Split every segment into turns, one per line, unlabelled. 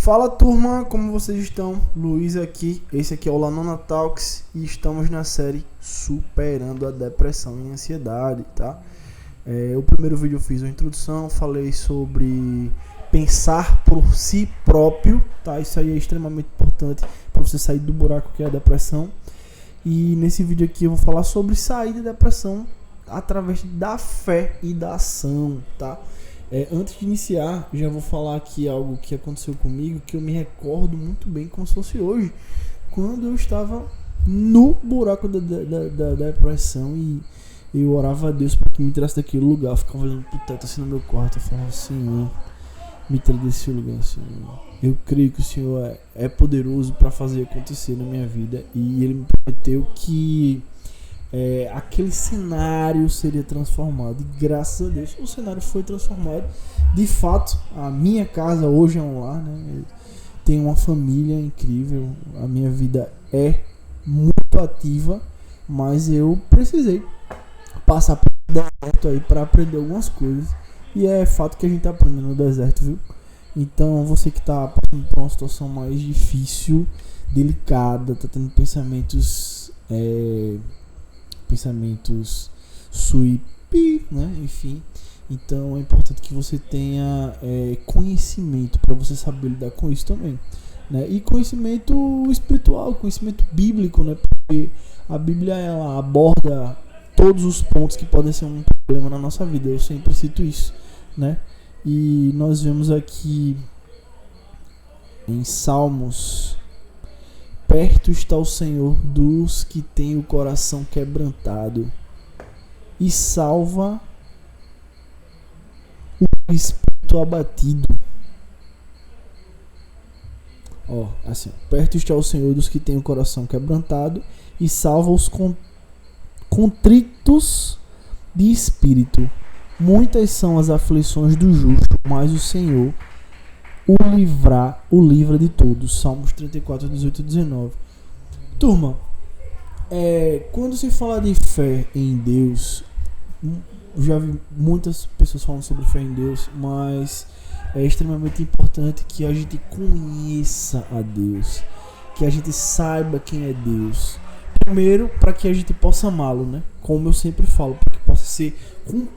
Fala turma, como vocês estão? Luiz aqui, esse aqui é o Lanona Talks e estamos na série Superando a Depressão e a Ansiedade, tá? O primeiro vídeo eu fiz uma introdução, falei sobre pensar por si próprio, tá? Isso aí é extremamente importante para você sair do buraco que é a depressão. E nesse vídeo aqui eu vou falar sobre sair da depressão através da fé e da ação, tá? Antes de iniciar, já vou falar aqui algo que aconteceu comigo, que eu me recordo muito bem como se fosse hoje, quando eu estava no buraco da depressão e eu orava a Deus para que me tirasse daquele lugar. Eu ficava olhando pro teto assim no meu quarto, eu falava: Senhor, me tira desse lugar, Senhor. Eu creio que o Senhor é poderoso para fazer acontecer na minha vida, e Ele me prometeu que aquele cenário seria transformado, e graças a Deus o cenário foi transformado. De fato, a minha casa hoje é um lar, né? Tenho uma família incrível, a minha vida é muito ativa, mas eu precisei passar por um deserto aí para aprender algumas coisas, e é fato que a gente tá aprendendo no deserto, viu? Então você que tá passando por uma situação mais difícil, delicada, tá tendo pensamentos suípe, né? Enfim, então é importante que você tenha conhecimento para você saber lidar com isso também, né? E conhecimento espiritual, conhecimento bíblico, né? Porque a Bíblia, ela aborda todos os pontos que podem ser um problema na nossa vida. Eu sempre cito isso, né? E nós vemos aqui em Salmos: perto está o Senhor dos que têm o coração quebrantado e salva o espírito abatido. Perto está o Senhor dos que têm o coração quebrantado e salva os contritos de espírito. Muitas são as aflições do justo, mas o Senhor o livra de todos. Salmos 34, 18 e 19. Turma, quando se fala de fé em Deus, já vi muitas pessoas falando sobre fé em Deus, mas é extremamente importante que a gente conheça a Deus, que a gente saiba quem é Deus. Primeiro, para que a gente possa amá-lo, né? Como eu sempre falo, para que possa ser cumprido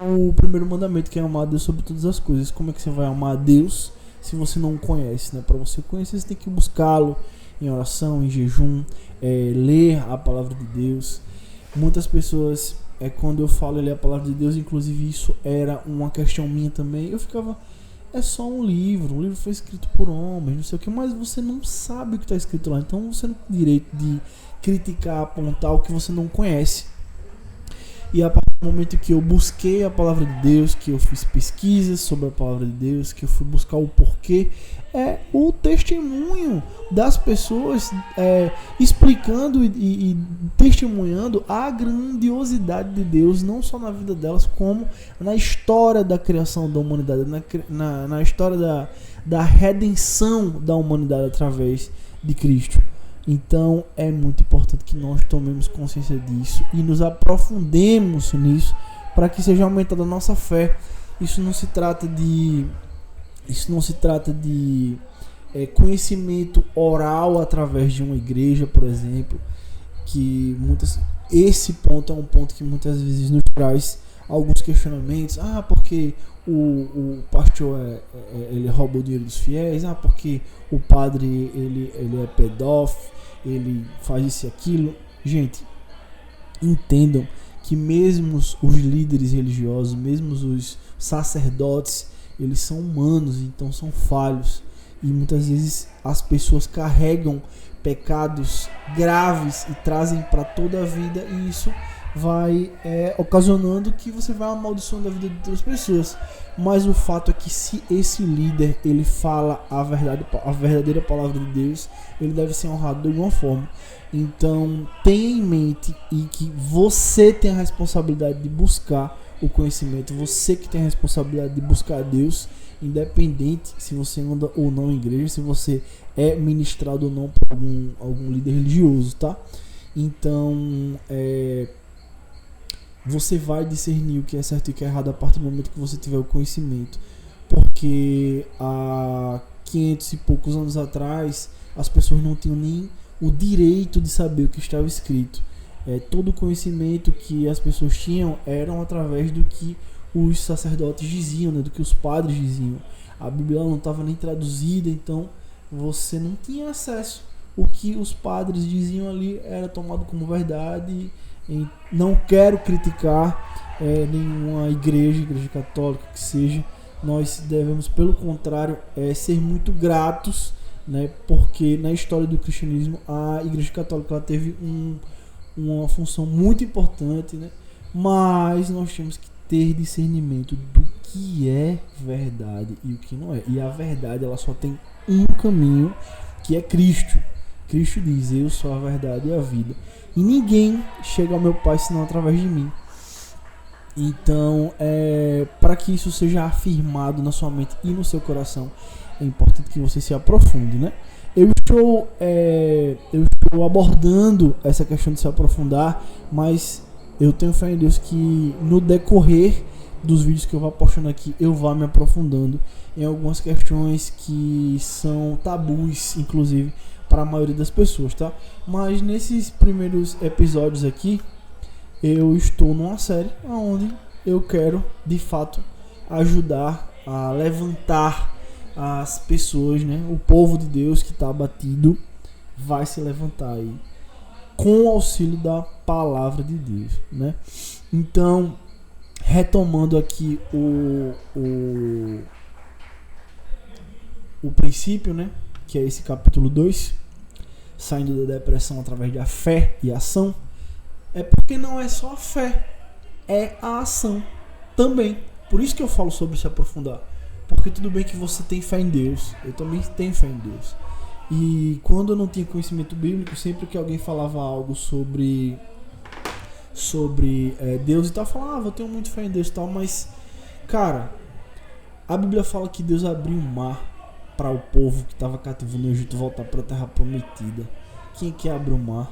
o primeiro mandamento, que é amar a Deus sobre todas as coisas. Como é que você vai amar a Deus se você não o conhece, né? Para você conhecer, você tem que buscá-lo em oração, em jejum, ler a palavra de Deus. Muitas pessoas, quando eu falo ler a palavra de Deus, inclusive isso era uma questão minha também, eu ficava: é só um livro foi escrito por homens, não sei o que, mas você não sabe o que está escrito lá, então você não tem direito de criticar, apontar o que você não conhece. E a partir do momento que eu busquei a palavra de Deus, que eu fiz pesquisas sobre a palavra de Deus, que eu fui buscar o porquê, o testemunho das pessoas explicando e testemunhando a grandiosidade de Deus, não só na vida delas, como na história da criação da humanidade, na história da redenção da humanidade através de Cristo. Então é muito importante que nós tomemos consciência disso e nos aprofundemos nisso para que seja aumentada a nossa fé. Isso não se trata de conhecimento oral através de uma igreja, por exemplo, esse ponto é um ponto que muitas vezes nos traz alguns questionamentos. Porque o pastor ele rouba o dinheiro dos fiéis, porque o padre ele é pedófilo, ele faz isso e aquilo. Gente, entendam que mesmo os líderes religiosos, mesmo os sacerdotes, eles são humanos, então são falhos, e muitas vezes as pessoas carregam pecados graves e trazem para toda a vida, e isso vai ocasionando que você vai amaldiçoando a vida de outras pessoas. Mas o fato é que se esse líder ele fala a verdadeira palavra de Deus, ele deve ser honrado de alguma forma. Então tenha em mente e que você tem a responsabilidade de buscar o conhecimento, você que tem a responsabilidade de buscar a Deus, independente se você anda ou não em igreja, se você é ministrado ou não por algum líder religioso, tá? Então você vai discernir o que é certo e o que é errado a partir do momento que você tiver o conhecimento, porque 1500 e poucos anos atrás, as pessoas não tinham nem o direito de saber o que estava escrito. Todo o conhecimento que as pessoas tinham eram através do que os sacerdotes diziam, né, do que os padres diziam. A Bíblia não estava nem traduzida, então você não tinha acesso. O que os padres diziam ali era tomado como verdade. Não quero criticar nenhuma igreja católica que seja. Nós devemos, pelo contrário, ser muito gratos, né, porque na história do cristianismo a igreja católica ela teve uma função muito importante, né? Mas nós temos que ter discernimento do que é verdade e o que não é. E a verdade ela só tem um caminho, que é Cristo. Cristo diz: eu sou a verdade e a vida, e ninguém chega ao meu Pai senão através de mim. Então, para que isso seja afirmado na sua mente e no seu coração, é importante que você se aprofunde, né? Eu estou abordando essa questão de se aprofundar, mas eu tenho fé em Deus que no decorrer dos vídeos que eu vou postando aqui, eu vá me aprofundando em algumas questões que são tabus, inclusive, para a maioria das pessoas, tá? Mas nesses primeiros episódios aqui, eu estou numa série onde eu quero, de fato, ajudar a levantar as pessoas, né? O povo de Deus que está abatido vai se levantar aí com o auxílio da palavra de Deus, né? Então, retomando aqui o princípio, né? Que é esse capítulo 2, saindo da depressão através da fé e ação. É porque não é só a fé, é a ação também. Por isso que eu falo sobre se aprofundar. Porque tudo bem que você tem fé em Deus, eu também tenho fé em Deus. E quando eu não tinha conhecimento bíblico, sempre que alguém falava algo sobre Deus e tal, eu falava, eu tenho muito fé em Deus e tal, mas, cara, a Bíblia fala que Deus abriu um mar para o povo que estava cativo no Egito voltar para a terra prometida. Quem é que abre o mar?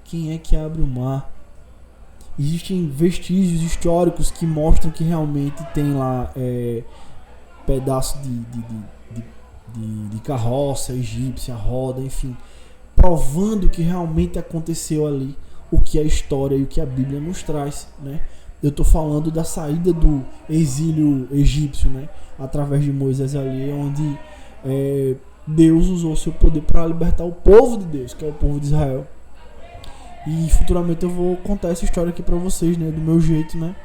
Quem é que abre o mar? Existem vestígios históricos que mostram que realmente tem lá pedaço de carroça egípcia, roda, enfim, provando que realmente aconteceu ali o que a história e o que a Bíblia nos traz, né? Eu estou falando da saída do exílio egípcio, né? Através de Moisés ali, onde Deus usou seu poder para libertar o povo de Deus, que é o povo de Israel. E futuramente eu vou contar essa história aqui para vocês, né? Do meu jeito, né?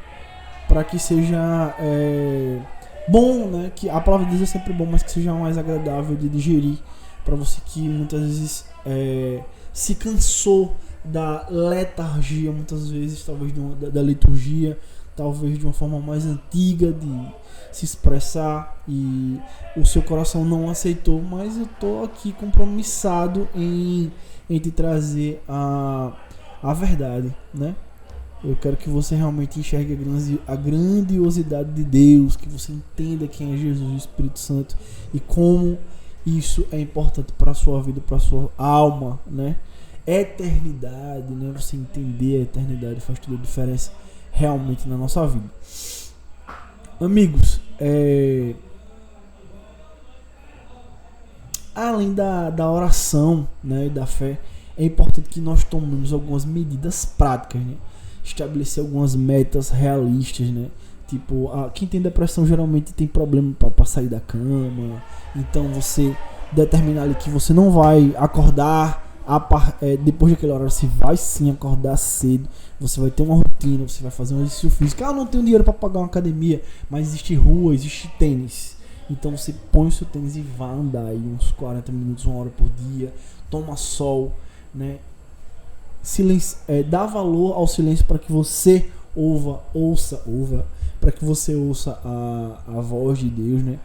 Para que seja bom, né? Que a palavra de Deus é sempre bom, mas que seja mais agradável de digerir para você que muitas vezes se cansou da letargia, muitas vezes talvez da liturgia, talvez de uma forma mais antiga de se expressar e o seu coração não aceitou, mas eu tô aqui compromissado em te trazer a verdade, né? Eu quero que você realmente enxergue a grandiosidade de Deus, que você entenda quem é Jesus, o Espírito Santo, e como isso é importante para a sua vida, para a sua alma, né? Eternidade, né? Você entender a eternidade faz toda a diferença realmente na nossa vida. Amigos, além da oração, né, e da fé, é importante que nós tomemos algumas medidas práticas, né? Estabelecer algumas metas realistas, né? Tipo, quem tem depressão geralmente tem problema para sair da cama. Então você determinar ali que você não vai acordar depois daquele horário, você vai sim acordar cedo. Você vai ter uma rotina, você vai fazer um exercício físico. Eu não tenho dinheiro para pagar uma academia, mas existe rua, existe tênis. Então você põe o seu tênis e vai andar aí uns 40 minutos, 1 hora por dia. Toma sol, né? Dá valor ao silêncio para que você ouça, para que você ouça a voz de Deus, né?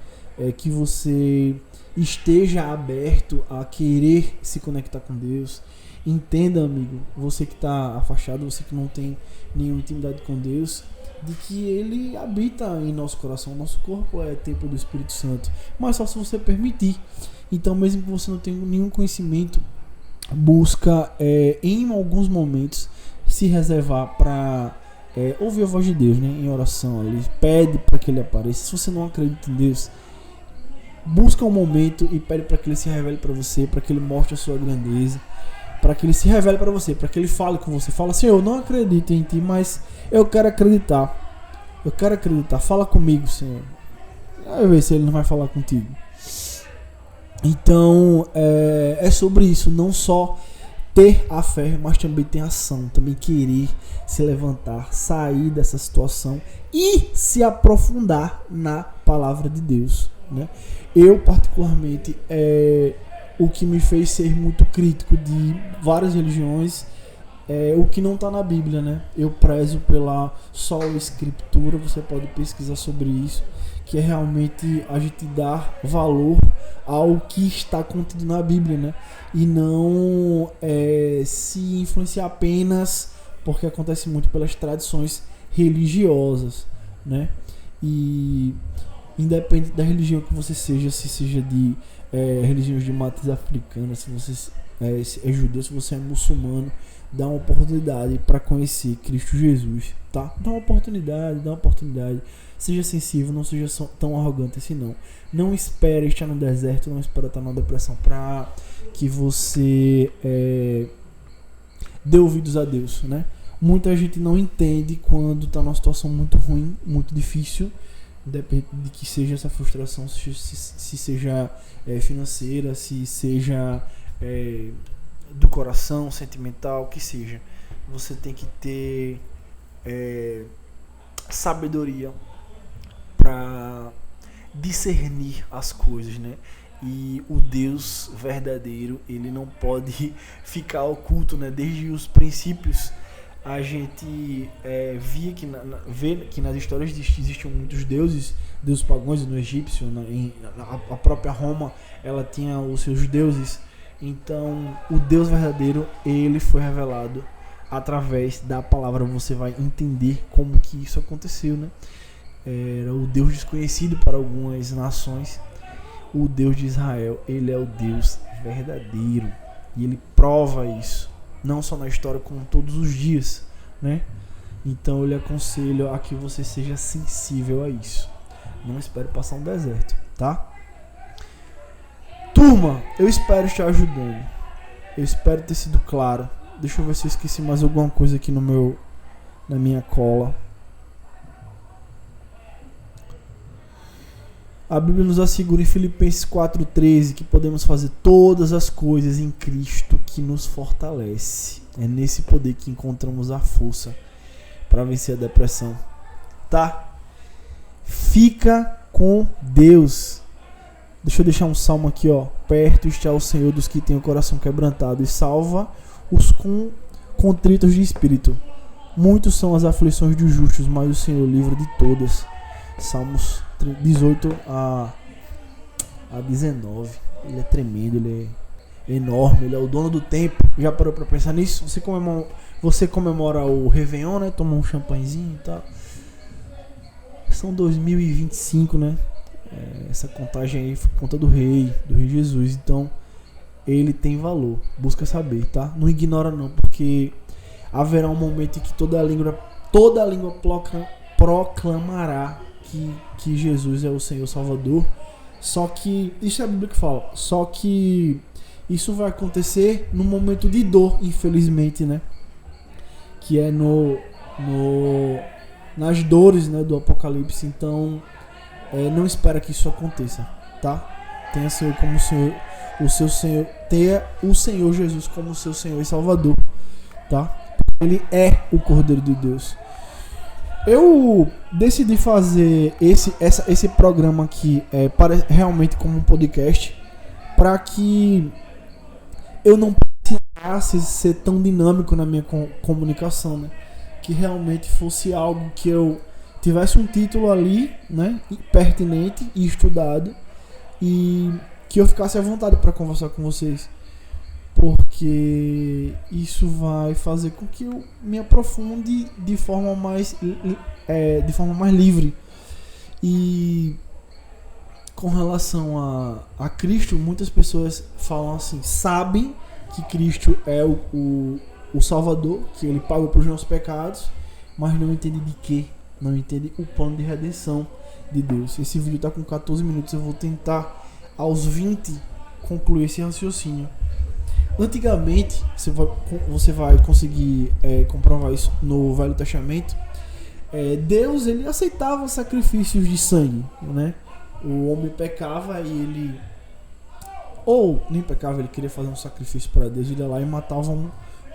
Que você esteja aberto a querer se conectar com Deus. Entenda, amigo, você que está afastado, você que não tem nenhuma intimidade com Deus, de que Ele habita em nosso coração. Nosso corpo é templo do Espírito Santo, mas só se você permitir. Então, mesmo que você não tenha nenhum conhecimento, busca em alguns momentos se reservar para ouvir a voz de Deus, né? Em oração ali, pede para que Ele apareça. Se você não acredita em Deus, busca um momento e pede para que ele se revele para você, para que ele mostre a sua grandeza, para que ele se revele para você, para que ele fale com você. Fala assim: eu não acredito em ti, mas eu quero acreditar. Eu quero acreditar. Fala comigo, Senhor. Vai ver se ele não vai falar contigo. Então, é sobre isso. Não só ter a fé, mas também ter ação. Também querer se levantar, sair dessa situação e se aprofundar na palavra de Deus, né? Eu, particularmente, o que me fez ser muito crítico de várias religiões é o que não está na Bíblia, né? Eu prezo pela só escritura. Você pode pesquisar sobre isso, que é realmente a gente dar valor ao que está contido na Bíblia, né? E não se influenciar apenas, porque acontece muito, pelas tradições religiosas, né? E independente da religião que você seja, se seja de religiões de matriz africana, se você é judeu, se você é muçulmano, dá uma oportunidade para conhecer Cristo Jesus, tá? Dá uma oportunidade. Seja sensível, não seja tão arrogante assim, não. Não espere estar no deserto, não espere estar na depressão para que você dê ouvidos a Deus, né? Muita gente não entende quando está numa situação muito ruim, muito difícil, independente de que seja essa frustração, se seja financeira, se seja do coração, sentimental, que seja. Você tem que ter sabedoria para discernir as coisas, né? E o Deus verdadeiro, ele não pode ficar oculto, né? Desde os princípios, a gente vê que nas histórias existiam muitos deuses pagãos, no egípcio, a própria Roma, ela tinha os seus deuses. Então, o Deus verdadeiro, ele foi revelado através da palavra. Você vai entender como que isso aconteceu, né? Era o Deus desconhecido para algumas nações. O Deus de Israel, ele é o Deus verdadeiro. E ele prova isso, não só na história, como todos os dias, né? Então eu lhe aconselho a que você seja sensível a isso. Não espere passar um deserto, tá? Turma, eu espero estar ajudando. Eu espero ter sido claro. Deixa eu ver se eu esqueci mais alguma coisa aqui na minha cola. A Bíblia nos assegura em Filipenses 4,13 que podemos fazer todas as coisas em Cristo que nos fortalece. É nesse poder que encontramos a força para vencer a depressão. Tá? Fica com Deus. Deixa eu deixar um salmo aqui, ó. Perto está o Senhor dos que têm o coração quebrantado e salva os contritos de espírito. Muitos são as aflições dos justos, mas o Senhor livra de todas. Salmos 18 a 19. Ele é tremendo, ele é enorme, ele é o dono do tempo. Já parou pra pensar nisso? Você comemora o Réveillon, né? Toma um champanhezinho e tal. São 2025, né? Essa contagem aí foi por conta do Rei Jesus. Então, ele tem valor. Busca saber, tá? Não ignora não, porque haverá um momento em que toda a língua proclamará que Jesus é o Senhor Salvador. Só que, isso é a Bíblia que fala, só que isso vai acontecer num momento de dor, infelizmente, né? Que é nas dores, né, do Apocalipse. Então, não espera que isso aconteça, tá? Tenha Senhor como o seu Senhor, tenha o Senhor Jesus como seu Senhor e Salvador, tá? Ele é o Cordeiro de Deus. Eu decidi fazer esse programa aqui realmente como um podcast, para que eu não precisasse ser tão dinâmico na minha comunicação, né? Que realmente fosse algo que eu tivesse um título ali, né, pertinente e estudado, e que eu ficasse à vontade para conversar com vocês, porque isso vai fazer com que eu me aprofunde de forma mais livre. E com relação a Cristo, muitas pessoas falam assim, sabem que Cristo é o Salvador, que ele pagou pelos nossos pecados, mas não entendem de quê? Não entendem o plano de redenção de Deus. Esse vídeo está com 14 minutos, eu vou tentar aos 20 concluir esse raciocínio. Antigamente, você vai conseguir comprovar isso no Velho Testamento. Deus, ele aceitava sacrifícios de sangue, né? O homem pecava e ele, ou nem pecava, ele queria fazer um sacrifício para Deus, ele ia lá e matava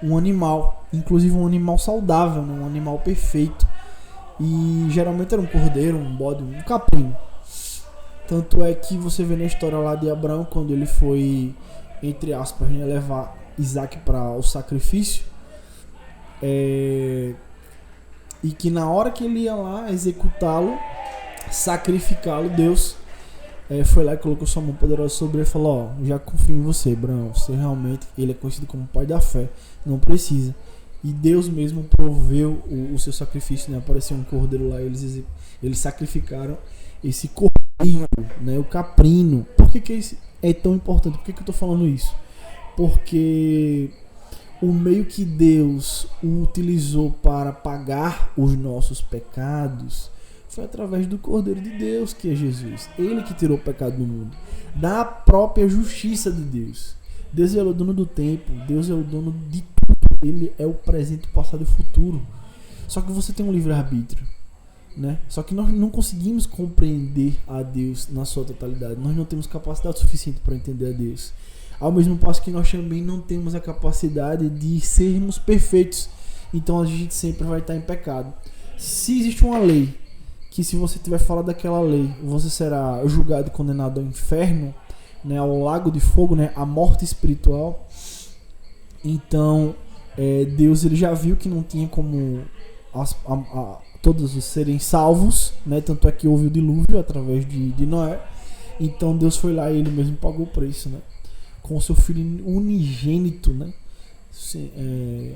um animal, inclusive um animal saudável, né? Um animal perfeito. E geralmente era um cordeiro, um bode, um caprino. Tanto é que você vê na história lá de Abraão, quando ele foi, entre aspas, né, levar Isaac para o sacrifício, e que na hora que ele ia lá executá-lo, sacrificá-lo, Deus foi lá e colocou sua mão poderosa sobre ele e falou: ó, já confio em você, Abraão, você realmente, ele é conhecido como pai da fé, não precisa. E Deus mesmo proveu o seu sacrifício, né? Apareceu um cordeiro lá, eles sacrificaram esse cordeiro, né? O caprino. Por que isso é tão importante? Por que eu tô falando isso? Porque o meio que Deus utilizou para pagar os nossos pecados foi através do Cordeiro de Deus, que é Jesus. Ele que tirou o pecado do mundo, da própria justiça de Deus. Deus é o dono do tempo, Deus é o dono de tudo. Ele é o presente, o passado e o futuro. Só que você tem um livre-arbítrio, né? Só que nós não conseguimos compreender a Deus na sua totalidade. Nós não temos capacidade suficiente para entender a Deus. Ao mesmo passo que nós também não temos a capacidade de sermos perfeitos. Então a gente sempre vai estar em pecado. Se existe uma lei, que se você tiver fora daquela lei, você será julgado e condenado ao inferno, né, ao lago de fogo, né, a morte espiritual. Então Deus, ele já viu que não tinha como todos serem salvos, né? Tanto é que houve o dilúvio através de Noé. Então Deus foi lá e ele mesmo pagou o preço, né? Com o seu filho unigênito, né?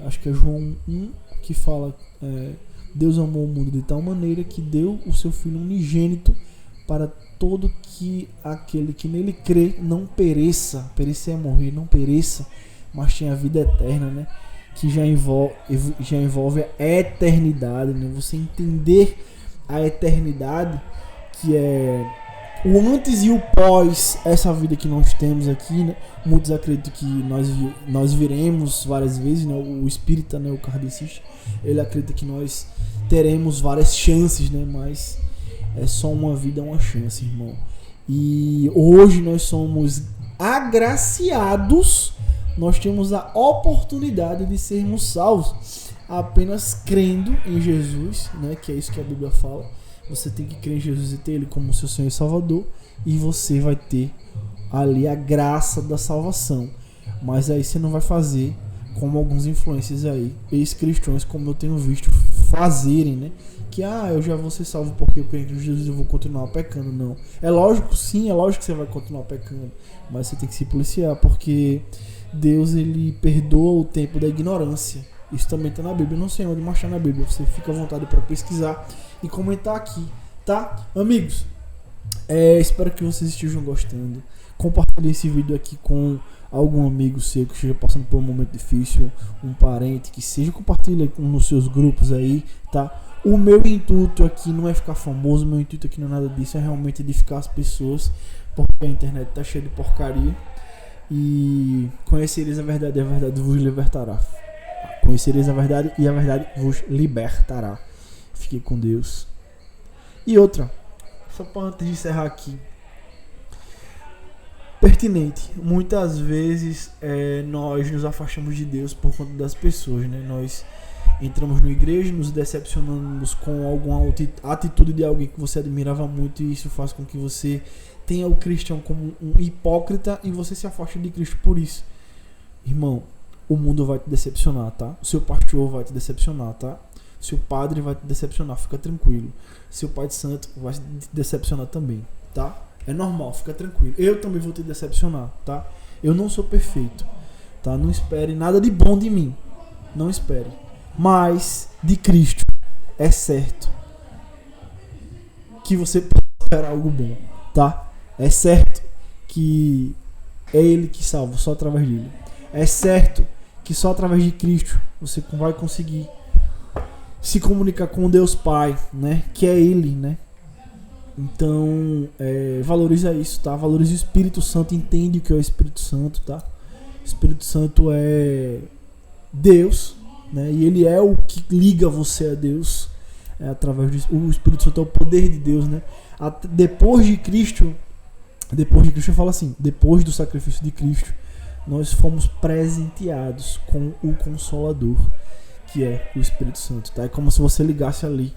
Acho que é João 1 que fala: Deus amou o mundo de tal maneira que deu o seu filho unigênito para todo que aquele que nele crê não pereça. Perecer é morrer, não pereça, mas tenha a vida eterna, né? Que já envolve a eternidade, né? Você entender a eternidade, que é o antes e o pós essa vida que nós temos aqui, né? Muitos acreditam que nós viremos várias vezes, né? O espírita, né? O kardecista, ele acredita que nós teremos várias chances, né? Mas é só uma vida, uma chance, irmão. E hoje nós somos agraciados. Nós temos a oportunidade de sermos salvos apenas crendo em Jesus, né? Que é isso que a Bíblia fala. Você tem que crer em Jesus e ter Ele como seu Senhor e Salvador, e você vai ter ali a graça da salvação. Mas aí você não vai fazer como alguns influencers aí, ex-cristãos, como eu tenho visto fazerem, né? Que eu já vou ser salvo porque eu creio em Jesus e eu vou continuar pecando. Não. É lógico, sim, é lógico que você vai continuar pecando, mas você tem que se policiar, porque Deus, ele perdoa o tempo da ignorância. Isso também está na Bíblia. Eu não sei onde, mas está na Bíblia. Você fica à vontade para pesquisar e comentar aqui, tá? Amigos, espero que vocês estejam gostando. Compartilhe esse vídeo aqui com algum amigo seu que esteja passando por um momento difícil, um parente que seja. Compartilhe nos seus grupos aí, tá? O meu intuito aqui não é ficar famoso. O meu intuito aqui não é nada disso. É realmente edificar as pessoas, porque a internet tá cheia de porcaria. E conhecereis a verdade e a verdade vos libertará. Conhecereis a verdade e a verdade vos libertará. Fique com Deus. E outra, só para antes de encerrar aqui, pertinente, muitas vezes nós nos afastamos de Deus por conta das pessoas, né? Nós entramos na igreja, nos decepcionamos com alguma atitude de alguém que você admirava muito, e isso faz com que você tenha o cristão como um hipócrita e você se afaste de Cristo por isso. Irmão, o mundo vai te decepcionar, tá? O seu pastor vai te decepcionar, tá? O seu padre vai te decepcionar, fica tranquilo. Seu pai de santo vai te decepcionar também, tá? É normal, fica tranquilo. Eu também vou te decepcionar, tá? Eu não sou perfeito, tá? Não espere nada de bom de mim. Não espere. Mas de Cristo é certo que você pode esperar algo bom, tá? É certo que é Ele que salva, só através dele. É certo que só através de Cristo você vai conseguir se comunicar com Deus Pai, né? Que é Ele, né? Então, valoriza isso, tá? Valoriza o Espírito Santo, entende o que é o Espírito Santo, tá? O Espírito Santo é Deus, né? E ele é o que liga você a Deus. Através do o Espírito Santo é o poder de Deus, né? Depois de Cristo, eu falo assim, depois do sacrifício de Cristo, nós fomos presenteados com o Consolador, que é o Espírito Santo, tá? É como se você ligasse ali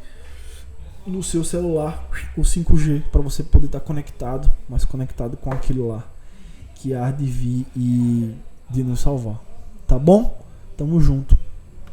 no seu celular o 5G para você poder estar conectado, mas conectado com aquilo lá que há de vir e de nos salvar. Tá bom? Tamo junto.